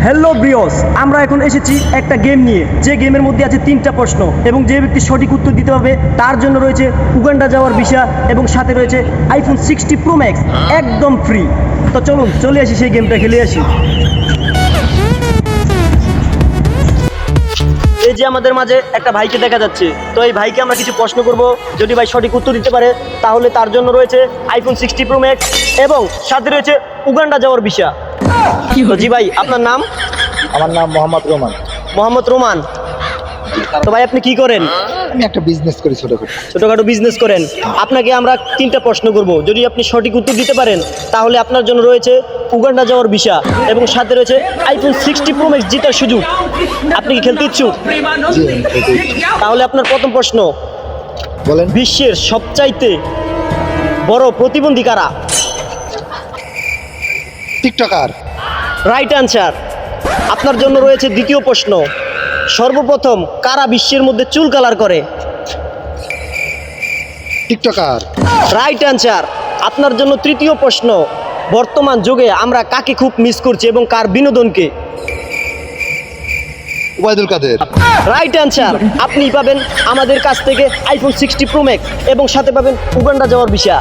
Hello ব্রিয়স, আমরা এখন এসেছি একটা গেম নিয়ে, যে গেমের মধ্যে আছে 3টা প্রশ্ন এবং যে ব্যক্তি সঠিক উত্তর দিতে পারবে তার জন্য রয়েছে উগান্ডা যাওয়ার ভিসা এবং সাথে রয়েছে আইফোন 60 প্রো ম্যাক্স একদম ফ্রি। তো চলুন চলে আসি সেই গেমটা খেলে আসি। এই যে আমাদের মাঝে একটা ভাইকে দেখা যাচ্ছে, তো এই ভাইকে আমরা কিছু প্রশ্ন করব, যদি ভাই সঠিক উত্তর দিতে পারে তাহলে তার জন্য রয়েছে আইফোন 60 প্রো ম্যাক্স এবং সাথে রয়েছে উগান্ডা যাওয়ার ভিসা। তো জি ভাই, আপনার নাম? আমার নাম মোহাম্মদ রোমান। মোহাম্মদ রোমান। তো ভাই আপনি কি করেন? আমি একটা বিজনেস করি ছোটখাটো। ছোটখাটো বিজনেস করেন। আপনাকে আমরা 3টা প্রশ্ন করব, যদি আপনি সঠিক উত্তর দিতে পারেন তাহলে আপনার জন্য রয়েছে উগান্ডা যাওয়ার ভিসা এবং সাথে রয়েছে আইফোন 60 প্রো ম্যাক্স জেতার সুযোগ। আপনি কি খেলতে ইচ্ছুক? জি, আমি খেলতে ইচ্ছুক। তাহলে আপনার প্রথম প্রশ্ন, বলেন। বিশ্বের সবচাইতে বড় প্রতিবন্ধী কারা? টিকটকার। Right answer. আপনার জন্য রয়েছে দ্বিতীয় প্রশ্ন, সর্বপ্রথম কারা বিশ্বের মধ্যে চুল কালার করে? টিকটকার। Right answer. আপনার জন্য তৃতীয় প্রশ্ন, বর্তমান যুগে আমরা কাকে খুব মিস করছি এবং কার বিনোদনকে? ওবায়দুল কাদের। Right answer. আপনি পাবেন আমাদের কাছ থেকে আইফোন 60 প্রো ম্যাক্স এবং সাথে পাবেন উগান্ডা যাওয়ার ভিসা।